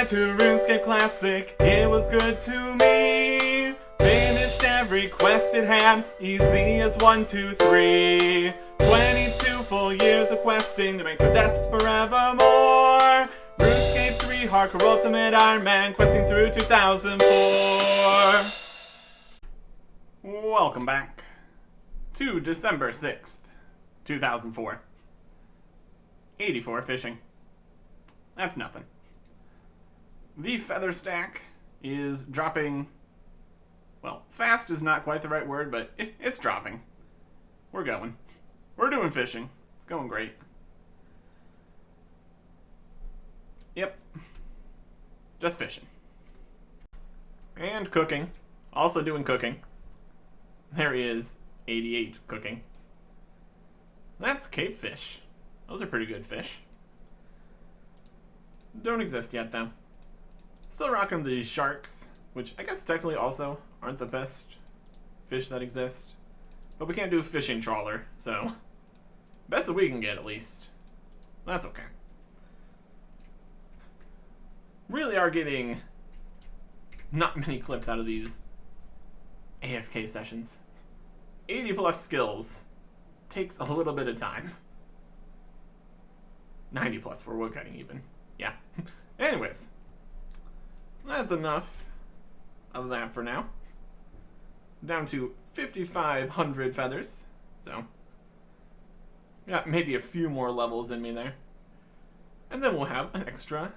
Goodbye to RuneScape Classic, it was good to me. Finished every quest it had, easy as 1, 2, 3. 22 full years of questing to make some deaths forevermore. RuneScape 3 Hardcore Ultimate Ironman, questing through 2004. Welcome back to December 6th, 2004. 84 fishing. That's nothing. The feather stack is dropping. Well, fast is not quite the right word, but it's dropping. We're going. We're doing fishing. It's going great. Yep. Just fishing. And cooking. Also doing cooking. There is 88 cooking. That's Cape fish. Those are pretty good fish. Don't exist yet, though. Still rocking the sharks, which I guess technically also aren't the best fish that exist. But we can't do fishing trawler, so best that we can get, at least. That's okay. Really are getting not many clips out of these AFK sessions. 80 plus skills takes a little bit of time. 90 plus for woodcutting even. Yeah. Anyways, that's enough of that for now. Down to 5,500 feathers. So, got maybe a few more levels in me there. And then we'll have an extra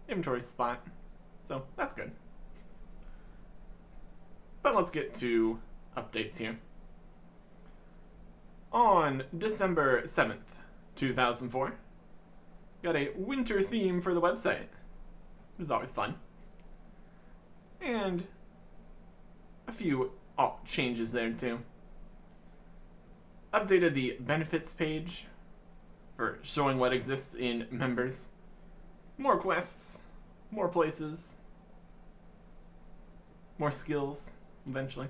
inventory spot. So, that's good. But let's get to updates here. On December 7th, 2004, got a winter theme for the website. It was always fun. And a few changes there too. Updated the benefits page for showing what exists in members. More quests, more places, more skills, eventually.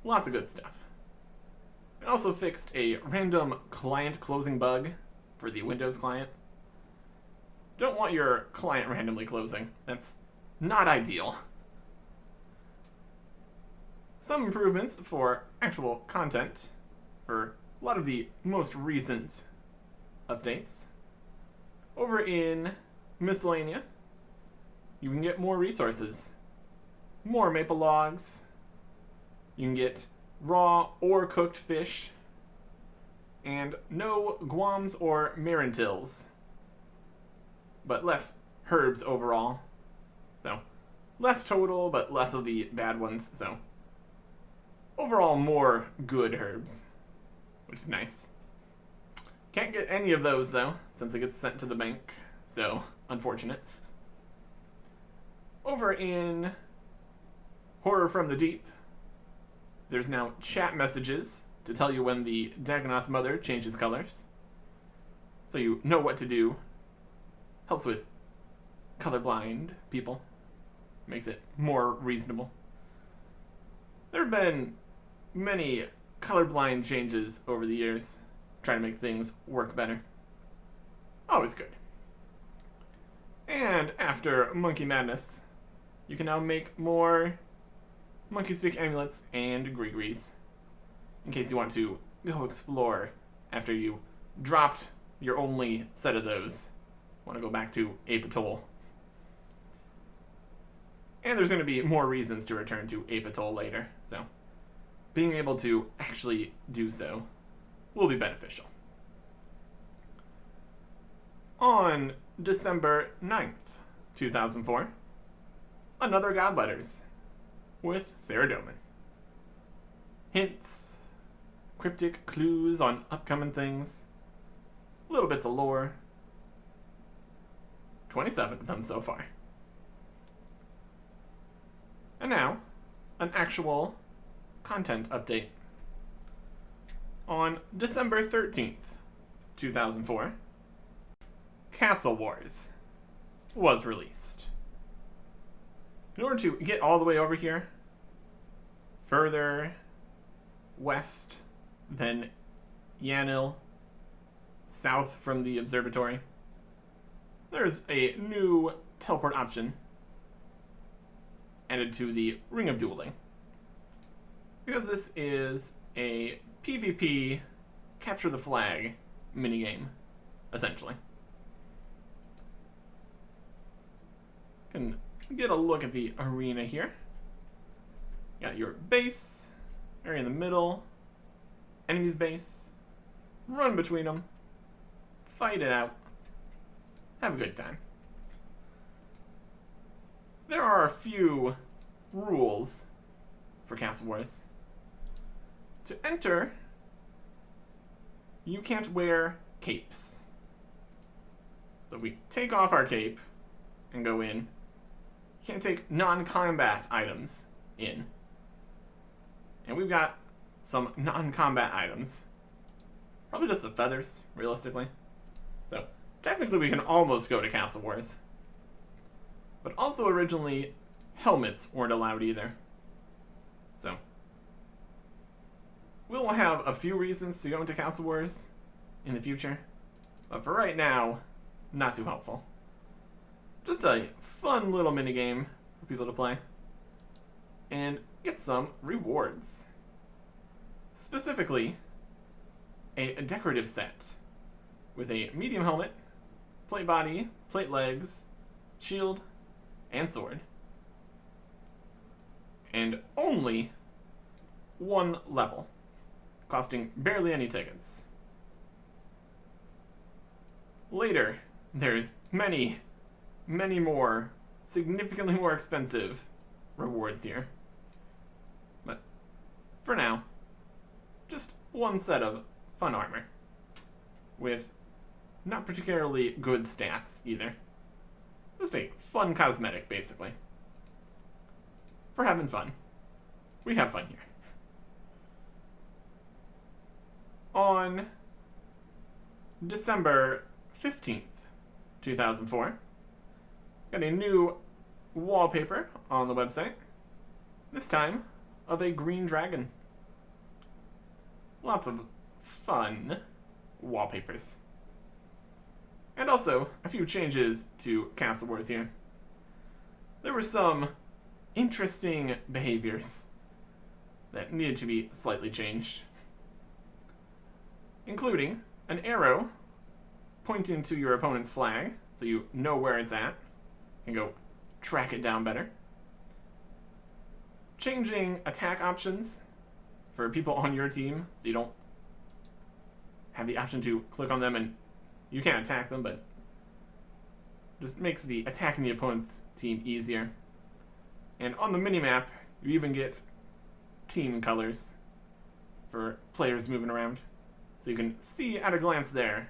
Lots of good stuff. It also fixed a random client closing bug for the Windows client. Don't want your client randomly closing. That's not ideal. Some improvements for actual content for a lot of the most recent updates. Over in Miscellanea, you can get more resources. More maple logs. You can get raw or cooked fish. And no guams or marintils. But less herbs overall. So, less total, but less of the bad ones. So, overall more good herbs, which is nice. Can't get any of those, though, since it gets sent to the bank. So, unfortunate. Over in Horror from the Deep, there's now chat messages to tell you when the Dagonoth Mother changes colors. So you know what to do. Helps with colorblind people. Makes it more reasonable. There have been many colorblind changes over the years, trying to make things work better. Always good. And after Monkey Madness, you can now make more Monkey Speak amulets and Grigris, in case you want to go explore after you dropped your only set of those. Want to go back to Ape Atoll. And there's going to be more reasons to return to Ape Atoll later, so being able to actually do so will be beneficial. On December 9th, 2004, another God Letters with Sarah Doman. Hints, cryptic clues on upcoming things, little bits of lore. 27 of them so far. And now, an actual content update. On December 13th, 2004, Castle Wars was released. In order to get all the way over here, further west than Yanil, south from the observatory, there's a new teleport option added to the Ring of Dueling. Because this is a PvP capture the flag minigame, essentially. Can get a look at the arena here. Got your base, area in the middle, enemy's base, run between them, fight it out, have a good time. There are a few rules for Castle Wars. To enter, you can't wear capes. So we take off our cape and go in. You can't take non-combat items in. And we've got some non-combat items. Probably just the feathers, realistically. So technically we can almost go to Castle Wars. But also originally, helmets weren't allowed either. So we'll have a few reasons to go into Castle Wars in the future. But for right now, not too helpful. Just a fun little minigame for people to play. And get some rewards. Specifically, a decorative set with a medium helmet, plate body, plate legs, shield, and sword. And only one level, costing barely any tickets. Later, there's many more, significantly more expensive rewards here. But for now, just one set of fun armor with not particularly good stats either. Just a fun cosmetic, basically. For having fun. We have fun here. On December 15th, 2004, got a new wallpaper on the website. This time, of a green dragon. Lots of fun wallpapers. And also, a few changes to Castle Wars here. There were some interesting behaviors that needed to be slightly changed. Including an arrow pointing to your opponent's flag, so you know where it's at. You can go track it down better. Changing attack options for people on your team, so you don't have the option to click on them and you can't attack them, but just makes the attacking the opponent's team easier. And on the minimap, you even get team colors for players moving around. So you can see at a glance there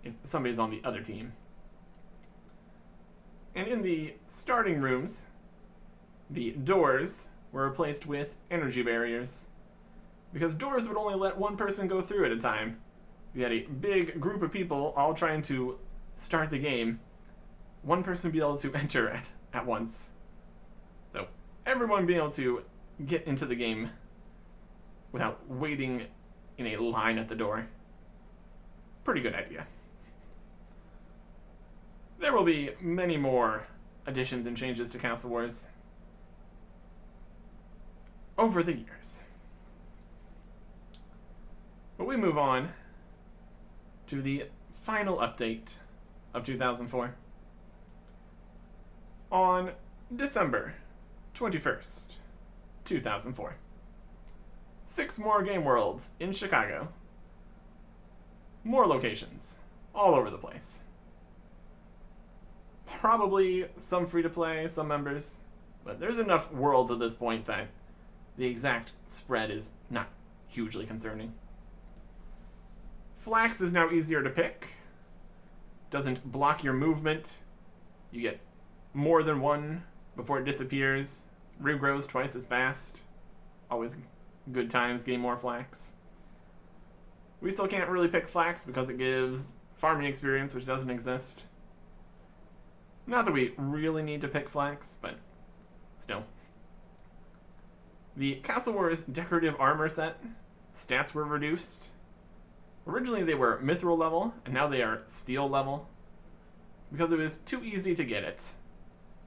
if somebody's on the other team. And in the starting rooms, the doors were replaced with energy barriers. Because doors would only let one person go through at a time. If you had a big group of people all trying to start the game, one person would be able to enter at once. So everyone being able to get into the game without waiting in a line at the door. Pretty good idea. There will be many more additions and changes to Castle Wars over the years. But we move on to the final update of 2004. On December 21st, 2004. 6 more game worlds in Chicago. More locations all over the place. Probably some free to play, some members, but there's enough worlds at this point that the exact spread is not hugely concerning. Flax is now easier to pick. Doesn't block your movement. You get more than one before it disappears. Regrows twice as fast. Always good times getting more flax. We still can't really pick flax because it gives farming experience, which doesn't exist. Not that we really need to pick flax, but still. The Castle Wars decorative armor set stats were reduced. Originally they were mithril level, and now they are steel level, because it was too easy to get it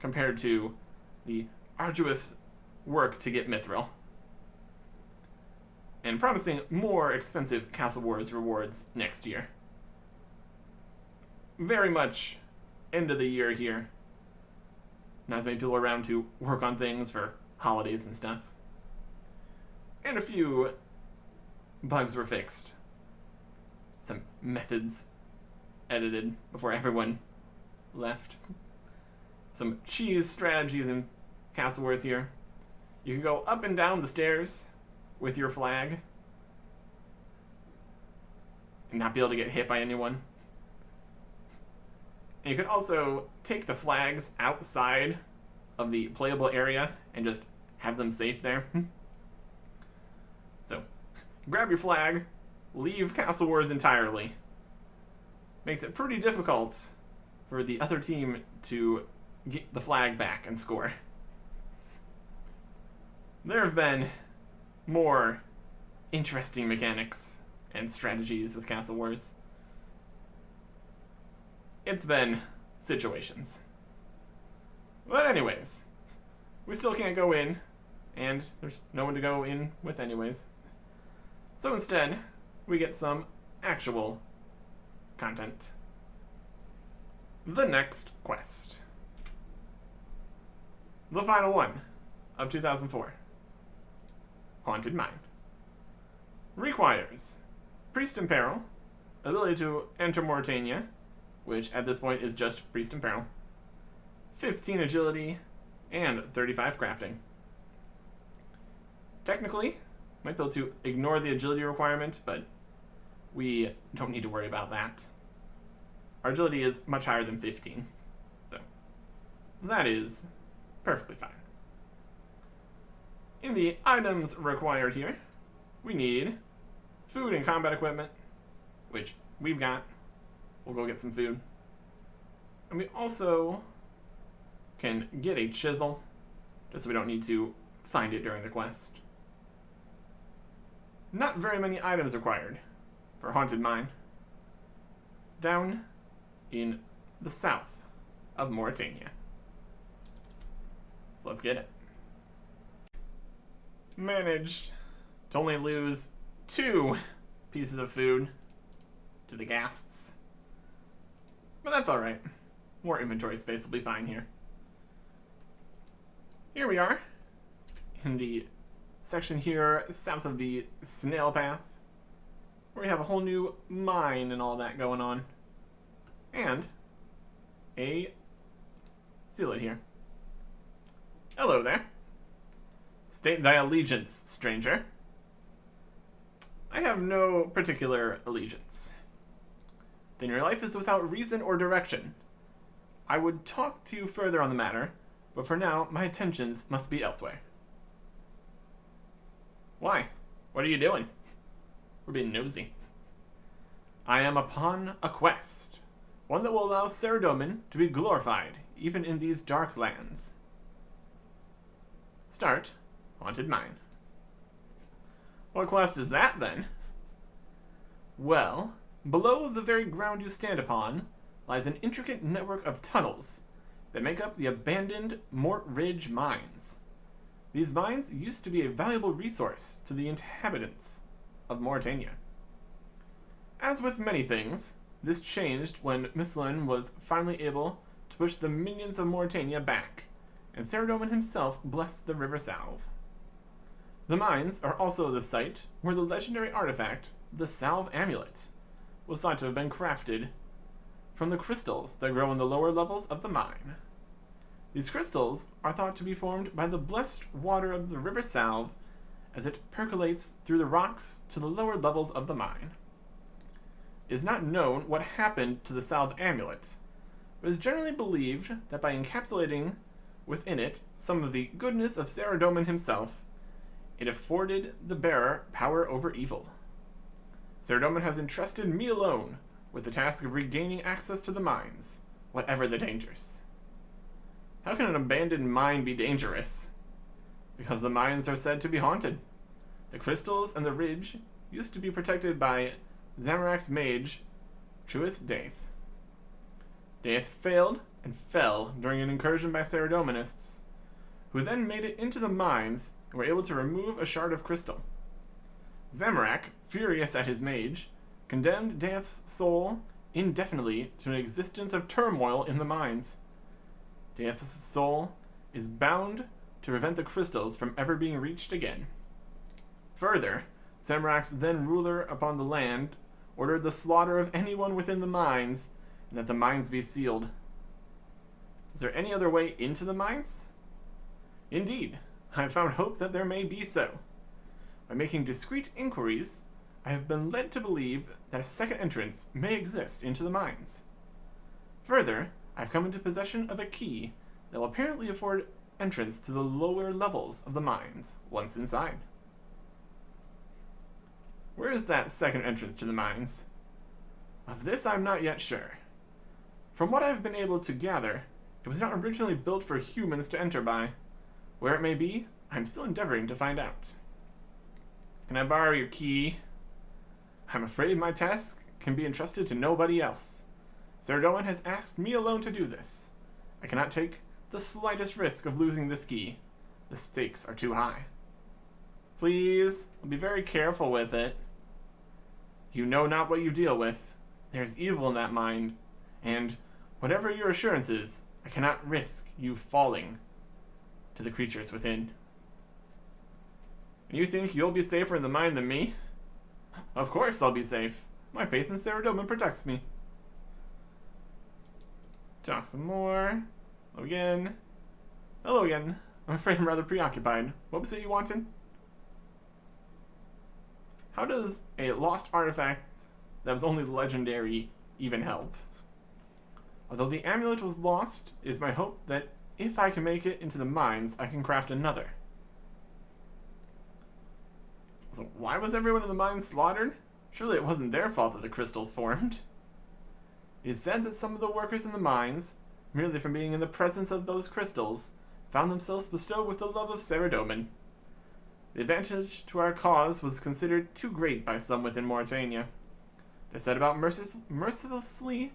compared to the arduous work to get Mithril, and promising more expensive Castle Wars rewards next year. Very much end of the year here. Not as many people around to work on things for holidays and stuff. And a few bugs were fixed. Some methods edited before everyone left. Some cheese strategies in Castle Wars here. You can go up and down the stairs with your flag and not be able to get hit by anyone. And you can also take the flags outside of the playable area and just have them safe there. So, grab your flag, leave Castle Wars entirely. Makes it pretty difficult for the other team to get the flag back and score. There have been more interesting mechanics and strategies with Castle Wars. It's been situations. But anyways, we still can't go in, and there's no one to go in with anyways. So instead, we get some actual content. The next quest. The final one of 2004. Haunted Mine. Requires Priest in Peril, ability to enter Mauritania, which at this point is just Priest in Peril, 15 agility, and 35 crafting. Technically, might be able to ignore the agility requirement, but we don't need to worry about that. Our agility is much higher than 15, so that is perfectly fine. In the items required here, we need food and combat equipment, which we've got. We'll go get some food. And we also can get a chisel, just so we don't need to find it during the quest. Not very many items required for Haunted Mine. Down in the south of Mauritania. So let's get it. Managed to only lose 2 pieces of food to the ghasts. But that's alright. More inventory space will be fine here. Here we are, in the section here south of the snail path, where we have a whole new mine and all that going on. And a zealot here. Hello there. State thy allegiance, stranger. I have no particular allegiance. Then your life is without reason or direction. I would talk to you further on the matter, but for now, my attentions must be elsewhere. Why? What are you doing? We're being nosy. I am upon a quest, one that will allow Saradomin to be glorified, even in these dark lands. Start Haunted Mine. What quest is that, then? Well, below the very ground you stand upon lies an intricate network of tunnels that make up the abandoned Mort Ridge mines. These mines used to be a valuable resource to the inhabitants of Mauritania. As with many things, this changed when Mislin was finally able to push the minions of Mauritania back, and Saradomin himself blessed the River Salve. The mines are also the site where the legendary artifact, the Salve Amulet, was thought to have been crafted from the crystals that grow in the lower levels of the mine. These crystals are thought to be formed by the blessed water of the River Salve as it percolates through the rocks to the lower levels of the mine. It is not known what happened to the Salve Amulet, but it is generally believed that by encapsulating within it some of the goodness of Saradomin himself, it afforded the bearer power over evil. Saradomin has entrusted me alone with the task of regaining access to the mines, whatever the dangers. How can an abandoned mine be dangerous? Because the mines are said to be haunted. The crystals and the ridge used to be protected by Zamorak's mage, Truist Daith. Daith failed and fell during an incursion by Ceredomanists, who then made it into the mines and were able to remove a shard of crystal. Zamorak, furious at his mage, condemned Death's soul indefinitely to an existence of turmoil in the mines. Death's soul is bound to prevent the crystals from ever being reached again. Further, Zamorak's then ruler upon the land ordered the slaughter of anyone within the mines, and that the mines be sealed. Is there any other way into the mines? Indeed, I have found hope that there may be so. By making discreet inquiries, I have been led to believe that a second entrance may exist into the mines. Further, I have come into possession of a key that will apparently afford entrance to the lower levels of the mines once inside. Where is that second entrance to the mines? Of this I'm not yet sure. From what I have been able to gather, it was not originally built for humans to enter by. Where it may be, I'm still endeavoring to find out. Can I borrow your key? I'm afraid my task can be entrusted to nobody else. Ceredoman has asked me alone to do this. I cannot take the slightest risk of losing this key. The stakes are too high. Please, I'll be very careful with it. You know not what you deal with. There's evil in that mind, and whatever your assurances, I cannot risk you falling to the creatures within. And you think you'll be safer in the mine than me? Of course I'll be safe. My faith in Ceredoman protects me. Talk some more. Hello again. Hello again. I'm afraid I'm rather preoccupied. What was it you wanted? How does a lost artifact that was only legendary even help? Although the amulet was lost, it is my hope that if I can make it into the mines, I can craft another. So why was everyone in the mines slaughtered? Surely it wasn't their fault that the crystals formed. It is said that some of the workers in the mines, merely from being in the presence of those crystals, found themselves bestowed with the love of Ceredoman. The advantage to our cause was considered too great by some within Mauritania. They set about mercilessly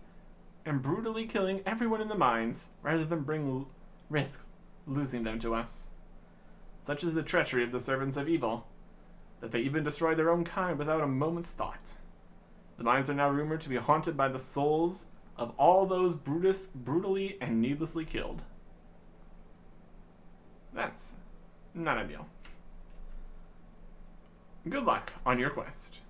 and brutally killing everyone in the mines, rather than risk losing them to us. Such is the treachery of the servants of evil, that they even destroy their own kind without a moment's thought. The mines are now rumored to be haunted by the souls of all those brutally and needlessly killed. That's not ideal. Good luck on your quest.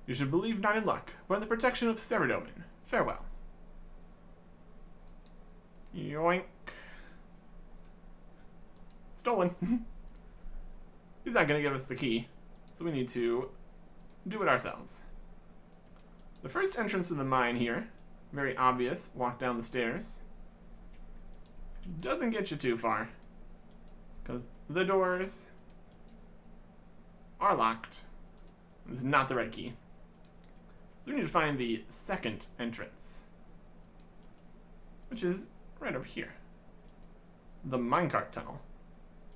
You should believe not in luck, but in the protection of Ceredoman. Farewell. Yoink. Stolen. He's not going to give us the key, so we need to do it ourselves. The first entrance to the mine here, very obvious, walk down the stairs. Doesn't get you too far, because the doors are locked. This is not the right key. So we need to find the second entrance, which is right over here. The minecart tunnel.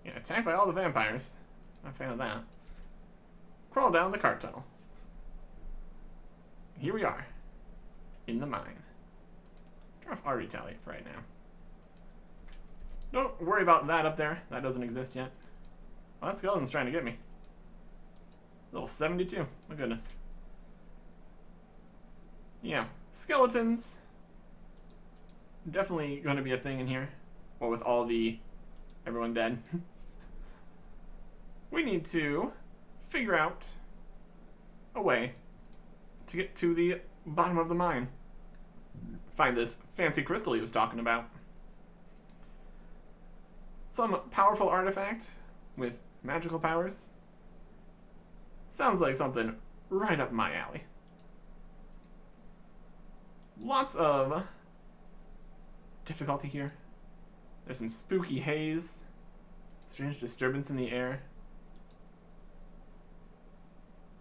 Yeah, attacked by all the vampires. Not a fan of that. Crawl down the cart tunnel. Here we are, in the mine. Turn off our retaliate for right now. Don't worry about that up there. That doesn't exist yet. Well, that skeleton's trying to get me. Level 72. My goodness. Yeah, skeletons. Definitely going to be a thing in here. Well, with all everyone dead. We need to figure out a way to get to the bottom of the mine. Find this fancy crystal he was talking about. Some powerful artifact with magical powers. Sounds like something right up my alley. Lots of difficulty here. There's some spooky haze. Strange disturbance in the air.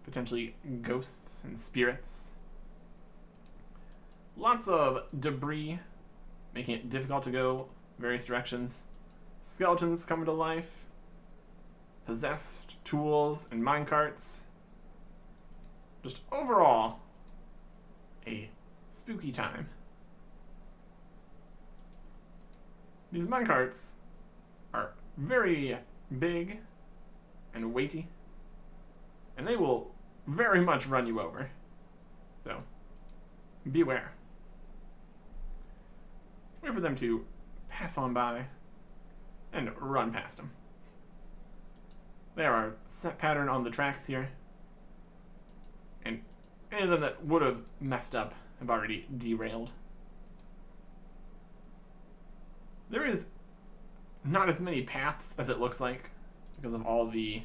Potentially ghosts and spirits. Lots of debris, making it difficult to go various directions. Skeletons coming to life. Possessed tools and minecarts. Just overall, a spooky time. These minecarts are very big and weighty, and they will very much run you over. So, beware. Wait for them to pass on by and run past them. There are set pattern on the tracks here, and any of them that would have messed up have already derailed. There is not as many paths as it looks like because of all the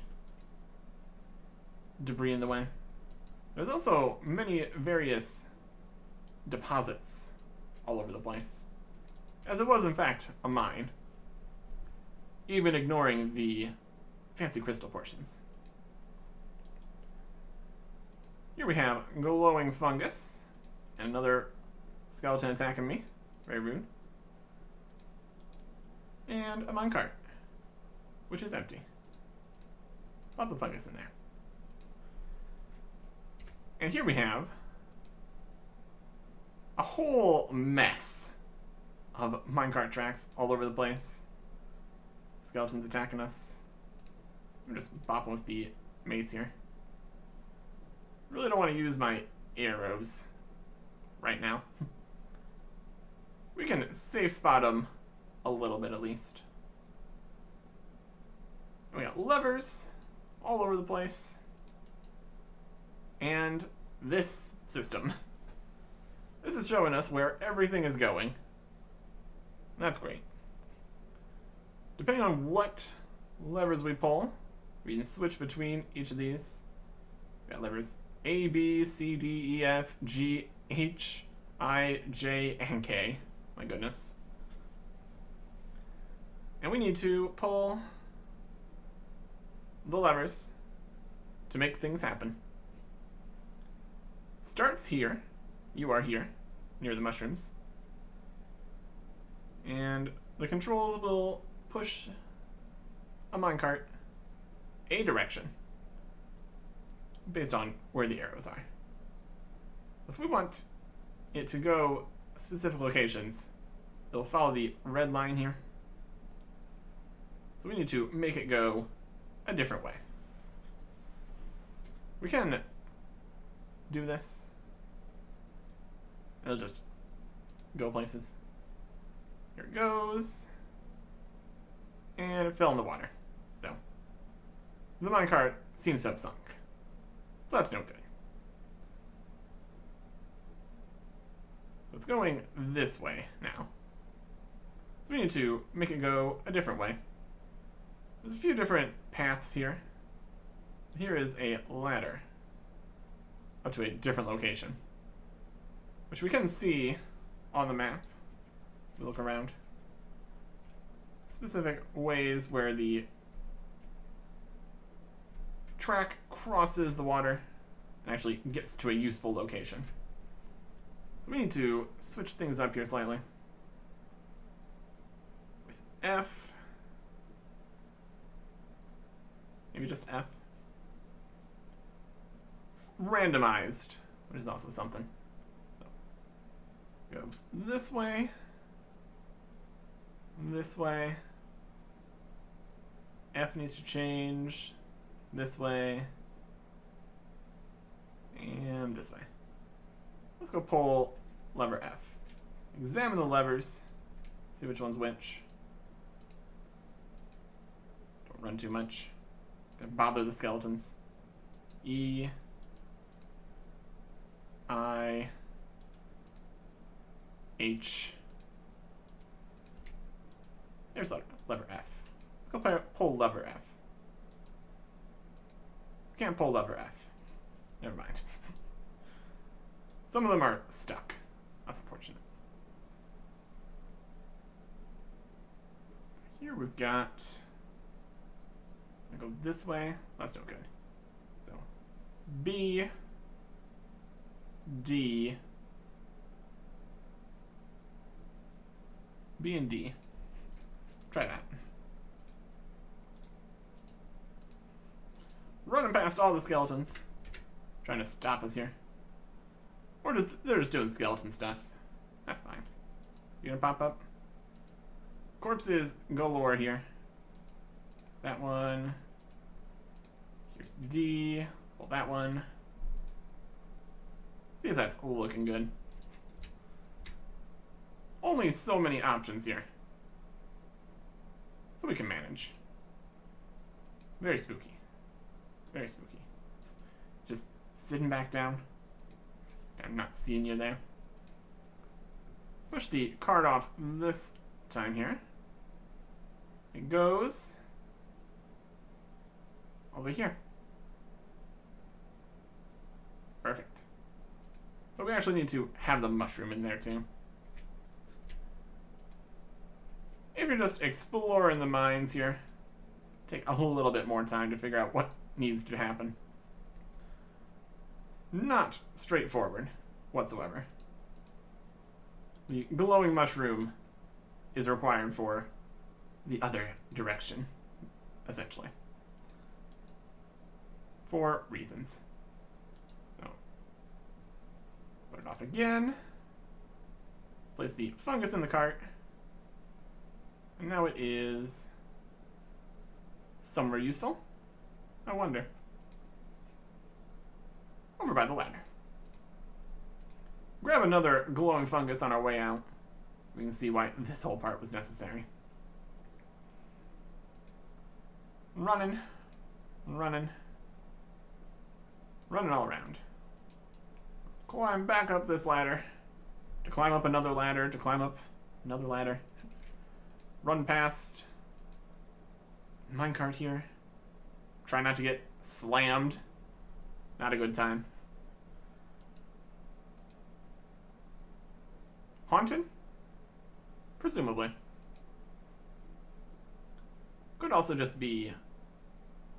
debris in the way. There's also many various deposits all over the place, as it was in fact a mine, even ignoring the fancy crystal portions. Here we have glowing fungus and another skeleton attacking me. Very rude. And a minecart, which is empty. Lots of fungus in there. And here we have a whole mess of minecart tracks all over the place. Skeletons attacking us. I'm just bopping with the mace here. Really don't want to use my arrows right now. We can safe spot them a little bit at least. And we got levers all over the place. And this system. This is showing us where everything is going. That's great. Depending on what levers we pull, we can switch between each of these. We got levers A, B, C, D, E, F, G, H, I, J, and K. My goodness. And we need to pull the levers to make things happen. Starts here. You are here, near the mushrooms. And the controls will push a minecart a direction based on where the arrows are. So if we want it to go specific locations, it'll follow the red line here. So we need to make it go a different way. We can do this. It'll just go places. Here it goes. And it fell in the water. So, the minecart seems to have sunk. So that's no good. So it's going this way now. So we need to make it go a different way. There's a few different paths here. Here is a ladder up to a different location, which we can see on the map. We look around. Specific ways where the track crosses the water and actually gets to a useful location. So we need to switch things up here slightly. With F. Maybe just F. It's randomized, which is also something. So, goes this way. This way. F needs to change this way. And this way. Let's go pull lever F. Examine the levers. See which one's which. Don't run too much. Don't bother the skeletons. E. I. H. There's lever F. Let's go pull lever F. Can't pull lever F. Never mind. Some of them are stuck. That's unfortunate. Here we've got... I go this way. That's no good. So, B, D, B and D. Try that. Running past all the skeletons. Trying to stop us here. Or they're just doing skeleton stuff. That's fine. You gonna pop up? corpses galore here. That one. Here's D. Pull that one. See if that's looking good. Only so many options here. So we can manage. Very spooky. Very spooky. Just sitting back down. I'm not seeing you there. Push the card off this time here. It goes over here. Perfect. But we actually need to have the mushroom in there too. If you're just exploring the mines here, take a little bit more time to figure out what needs to happen. Not straightforward whatsoever. The glowing mushroom is required for the other direction, essentially. For reasons. So, put it off again. Place the fungus in the cart. And now it is somewhere useful. I wonder. Over by the ladder. Grab another glowing fungus on our way out. We can see why this whole part was necessary. Running. Running. Running all around. Climb back up this ladder. To climb up another ladder. To climb up another ladder. Run past. Minecart here. Try not to get slammed. Not a good time. Haunted? Presumably. Could also just be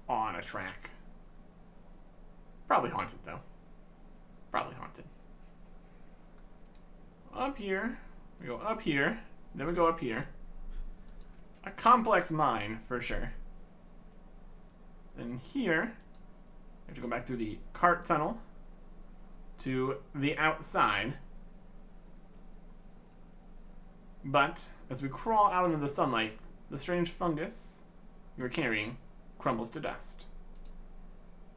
on a track. Probably haunted, though. Probably haunted. Up here. We go up here. Then we go up here. A complex mine, for sure. Then here, we have to go back through the cart tunnel to the outside. But as we crawl out into the sunlight, the strange fungus you're carrying crumbles to dust.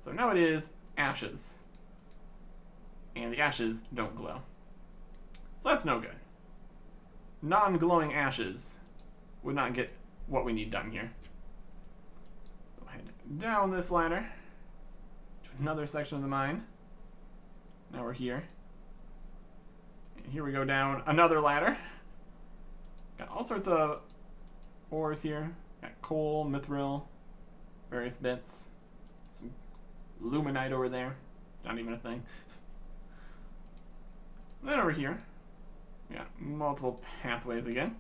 So now it is ashes. And the ashes don't glow. So that's no good. Non-glowing ashes would not get what we need done here. Go ahead down this ladder to another section of the mine. Now we're here. And here we go down another ladder. Got all sorts of ores here. Got coal, mithril, various bits. Some luminite over there. It's not even a thing. Then over here, we got multiple pathways again.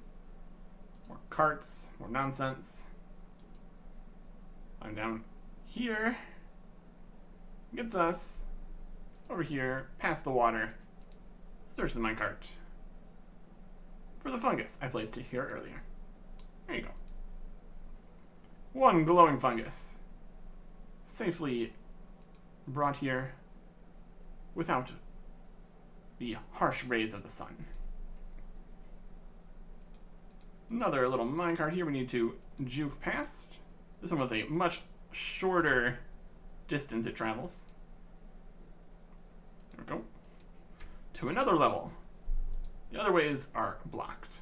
More carts, more nonsense. I'm down here. Gets us over here, past the water. Search the minecart for the fungus I placed here earlier. There you go. One glowing fungus. Safely brought here without the harsh rays of the sun. Another little minecart here we need to juke past. This one with a much shorter distance it travels. There we go. To another level. The other ways are blocked.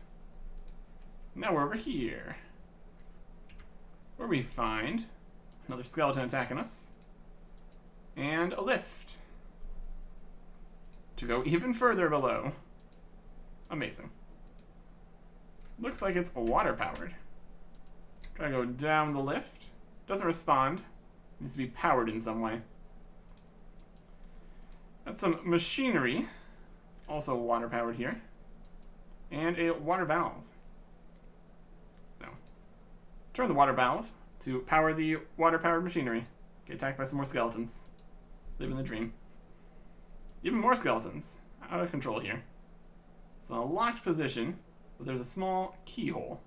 Now we're over here, where we find another skeleton attacking us, and a lift to go even further below. Amazing. Looks like it's water powered. Try to go down the lift. Doesn't respond. Needs to be powered in some way. That's some machinery, also water powered here, and a water valve. So, turn the water valve to power the water powered machinery. Get attacked by some more skeletons. Living the dream. Even more skeletons. Out of control here. It's in a locked position, but there's a small keyhole.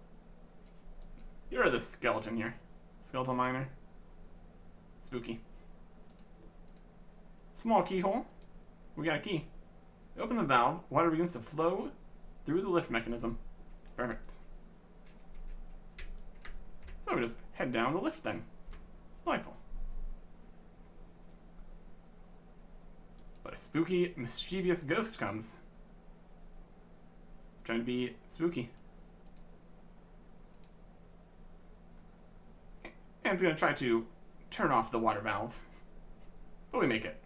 You're the skeleton here. Skeletal miner. Spooky. Small keyhole. We got a key. Open the valve. Water begins to flow through the lift mechanism. Perfect. So we just head down the lift then. Delightful. But a spooky, mischievous ghost comes. It's trying to be spooky. And it's going to try to turn off the water valve. But we make it.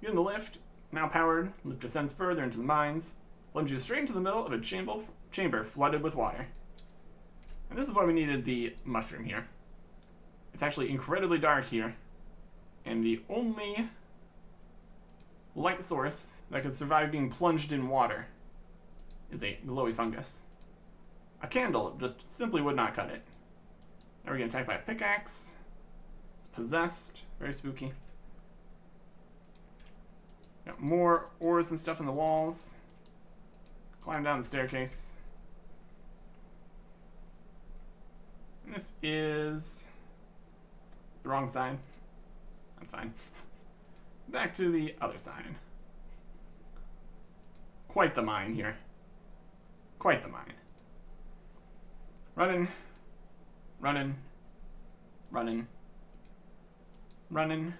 Get in the lift, now powered. Lift descends further into the mines. Plunges you straight into the middle of a chamber flooded with water. And this is why we needed the mushroom here. It's actually incredibly dark here. And the only light source that could survive being plunged in water is a glowy fungus. A candle just simply would not cut it. Now we're getting attacked by a pickaxe. It's possessed. Very spooky. Got more ores and stuff in the walls. Climb down the staircase. And this is the wrong side. That's fine. Back to the other side. Quite the mine here. Quite the mine. Running. Running. Running. Running.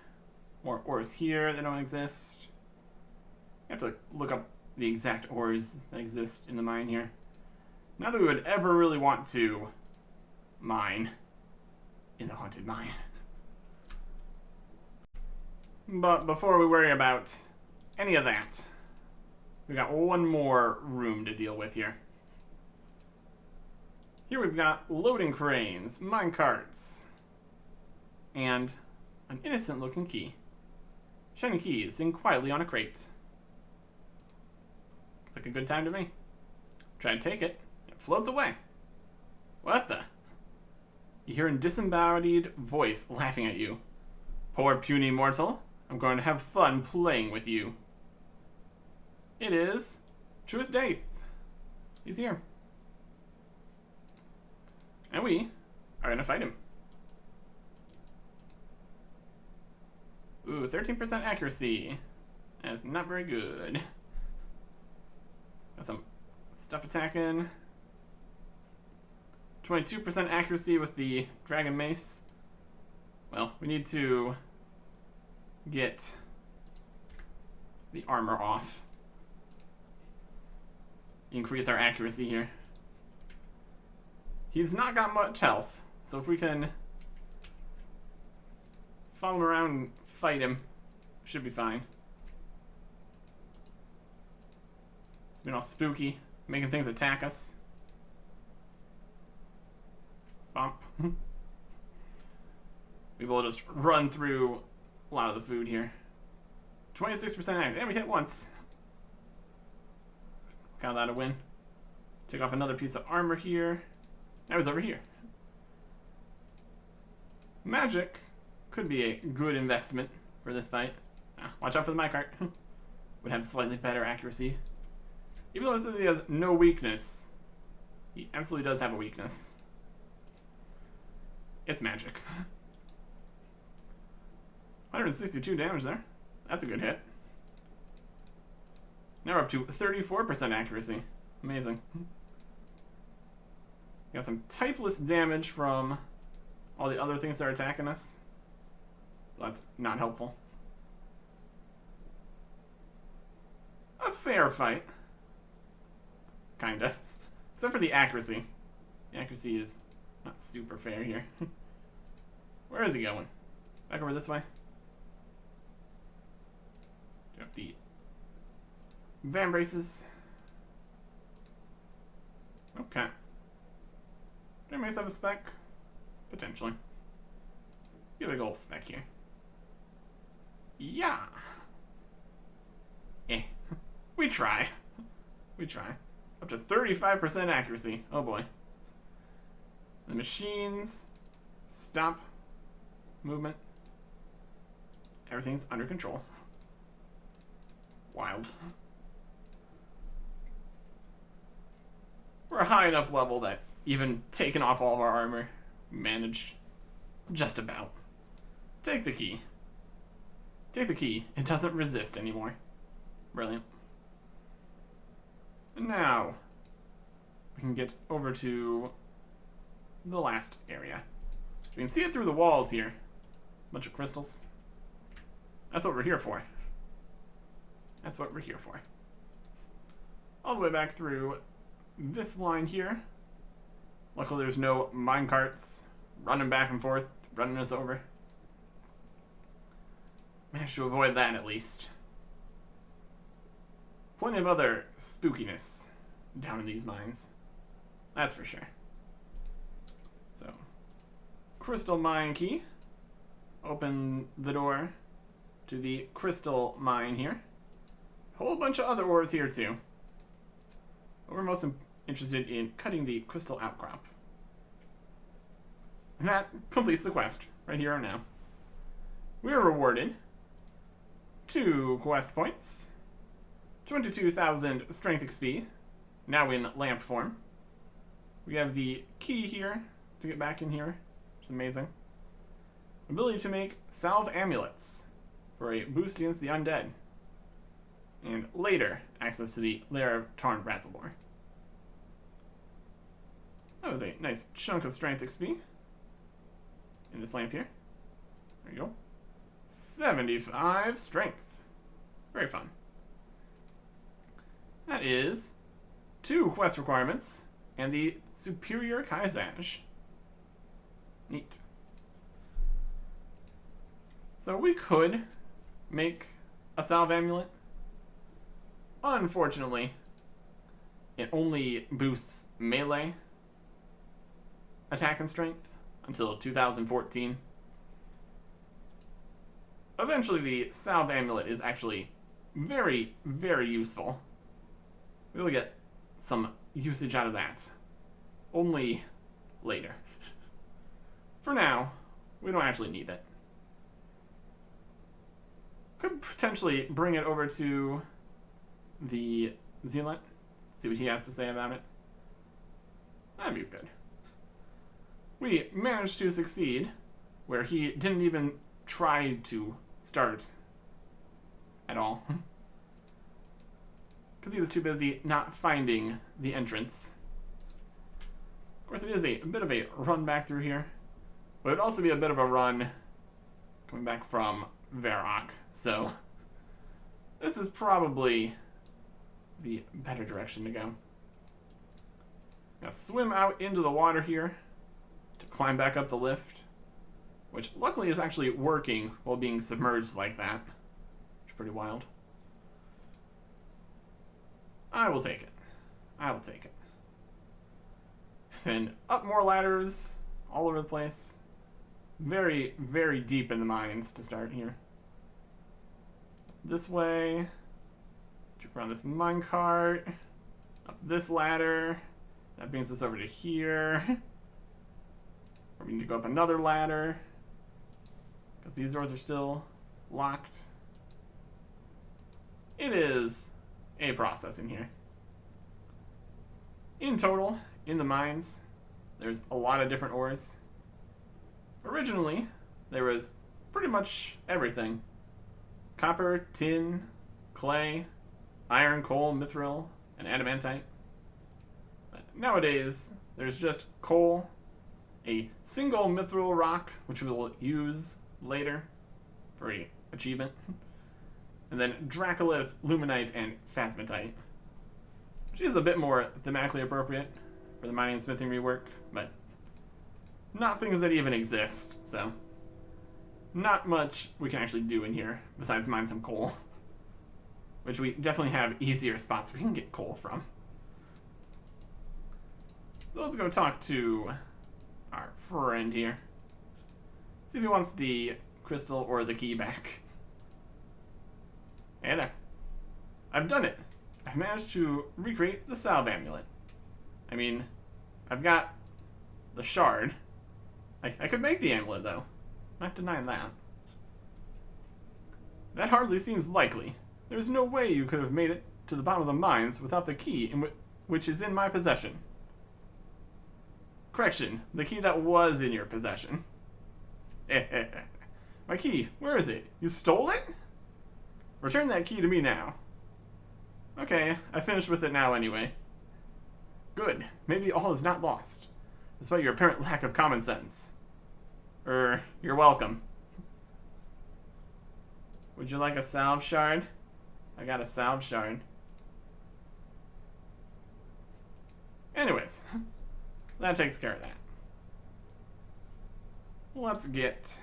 More ores here that don't exist. You have to look up the exact ores that exist in the mine here. Not that we would ever really want to mine in the haunted mine. But before we worry about any of that, we got one more room to deal with here. Here we've got loading cranes, mine carts, and an innocent looking key. Shiny key sitting quietly on a crate. Looks like a good time to me. Try to take it. It floats away. What the? You hear a disembodied voice laughing at you. Poor puny mortal. I'm going to have fun playing with you. It is Truest Daith. He's here. And we are going to fight him. Ooh, 13% accuracy. That's not very good. Got some stuff attacking. 22% accuracy with the dragon mace. Well, we need to get the armor off. Increase our accuracy here. He's not got much health, so if we can follow him around and fight him, should be fine. It's been all spooky, making things attack us. Bump. We will just run through a lot of the food here. 26% active. And we hit once. Count that a win. Take off another piece of armor here. Now he's over here. Magic could be a good investment for this fight. Watch out for the minecart. Would have slightly better accuracy. Even though it says he has no weakness, he absolutely does have a weakness. It's magic. 162 damage there. That's a good hit. Now we're up to 34% accuracy. Amazing. Got some typeless damage from all the other things that are attacking us. So that's not helpful. A fair fight. Kinda. Except for the accuracy. The accuracy is not super fair here. Where is he going? Back over this way? Do you have the van braces? Okay. Do I have a spec? Potentially. Get a big old spec here. Yeah. Eh. We try. We try. Up to 35% accuracy. Oh boy. The machines stop movement. Everything's under control. Wild. We're a high enough level that even taking off all of our armor, managed just about. Take the key. Take the key. It doesn't resist anymore. Brilliant. And now we can get over to the last area. You can see it through the walls here. Bunch of crystals. That's what we're here for. That's what we're here for. All the way back through this line here. Luckily there's no minecarts running back and forth, running us over. Managed to avoid that at least. Plenty of other spookiness down in these mines. That's for sure. So, crystal mine key. Open the door to the crystal mine here. A whole bunch of other ores here too. But we're most interested in cutting the crystal outcrop. And that completes the quest, right here and now. We are rewarded 2 quest points, 22,000 strength XP, now in lamp form. We have the key here to get back in here, which is amazing. Ability to make salve amulets for a boost against the undead. And later, access to the Lair of Tarn Brazelbor. That was a nice chunk of strength XP in this lamp here. There you go. 75 strength. Very fun. That is 2 quest requirements and the Superior Kaizaj. Neat. So we could make a salve amulet. Unfortunately, it only boosts melee attack and strength until 2014. Eventually, the salve amulet is actually very, very useful. We'll get some usage out of that. Only later. For now, we don't actually need it. Could potentially bring it over to the Zealot. See what he has to say about it. That'd be good. We managed to succeed where he didn't even try to start at all. Because he was too busy not finding the entrance. Of course, it is a bit of a run back through here. But it would also be a bit of a run coming back from Varrock. So, this is probably the better direction to go. Now swim out into the water here to climb back up the lift, which luckily is actually working while being submerged like that. Which is pretty wild. I will take it. I will take it. And up more ladders all over the place. Very, very deep in the mines to start here. This way. Jump around this minecart. Up this ladder. That brings us over to here. Or we need to go up another ladder. Because these doors are still locked. It is a process in here. In total, in the mines, there's a lot of different ores. Originally, there was pretty much everything. Copper, tin, clay, iron, coal, mithril, and adamantite. But nowadays, there's just coal, a single mithril rock, which we will use later for an achievement, and then Dracolith, Luminite, and Phasmatite, which is a bit more thematically appropriate for the mining and smithing rework, but not things that even exist, so not much we can actually do in here besides mine some coal, which we definitely have easier spots we can get coal from. So let's go talk to our friend here. See if he wants the crystal or the key back. Hey there. I've done it. I've managed to recreate the salve amulet. I mean, I've got the shard. I could make the amulet, though. I'm not denying that. That hardly seems likely. There's no way you could have made it to the bottom of the mines without the key which is in my possession. Correction, the key that was in your possession. My key, where is it? You stole it? Return that key to me now. Okay, I finished with it now anyway. Good, maybe all is not lost. despite your apparent lack of common sense. You're welcome. Would you like a salve shard? I got a salve shard. Anyways, that takes care of that. Let's get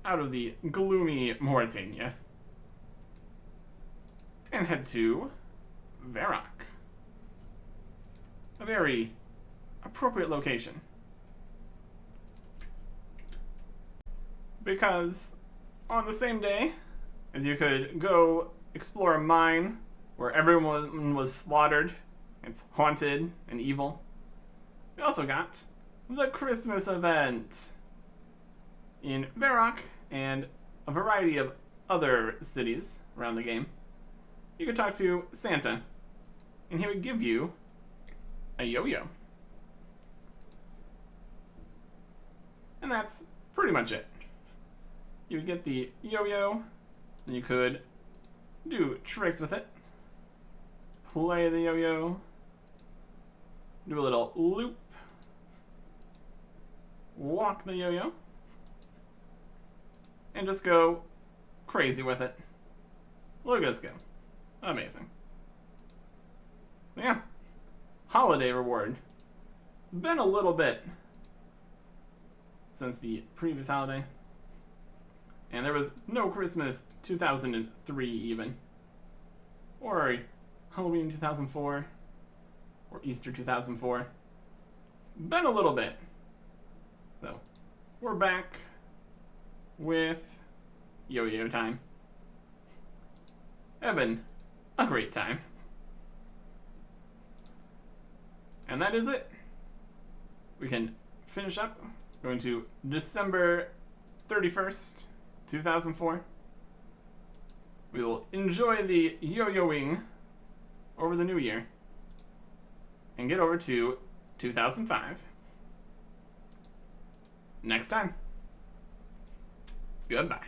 out of the gloomy Mauritania and head to Varrock. A very appropriate location. Because on the same day as you could go explore a mine where everyone was slaughtered, it's haunted and evil, we also got the Christmas event in Varrock and a variety of other cities around the game. You could talk to Santa, and he would give you a yo-yo. And that's pretty much it. You would get the yo-yo, and you could do tricks with it. Play the yo-yo. Do a little loop. Walk the yo-yo. And just go crazy with it. Look at this go. Amazing. Yeah. Holiday reward. It's been a little bit since the previous holiday. And there was no Christmas 2003 even. Or Halloween 2004. Or Easter 2004. It's been a little bit. So, we're back with yo-yo time. Having a great time. And that is it. We can finish up going to December 31st, 2004. We will enjoy the yo-yoing over the new year and get over to 2005 next time. Goodbye.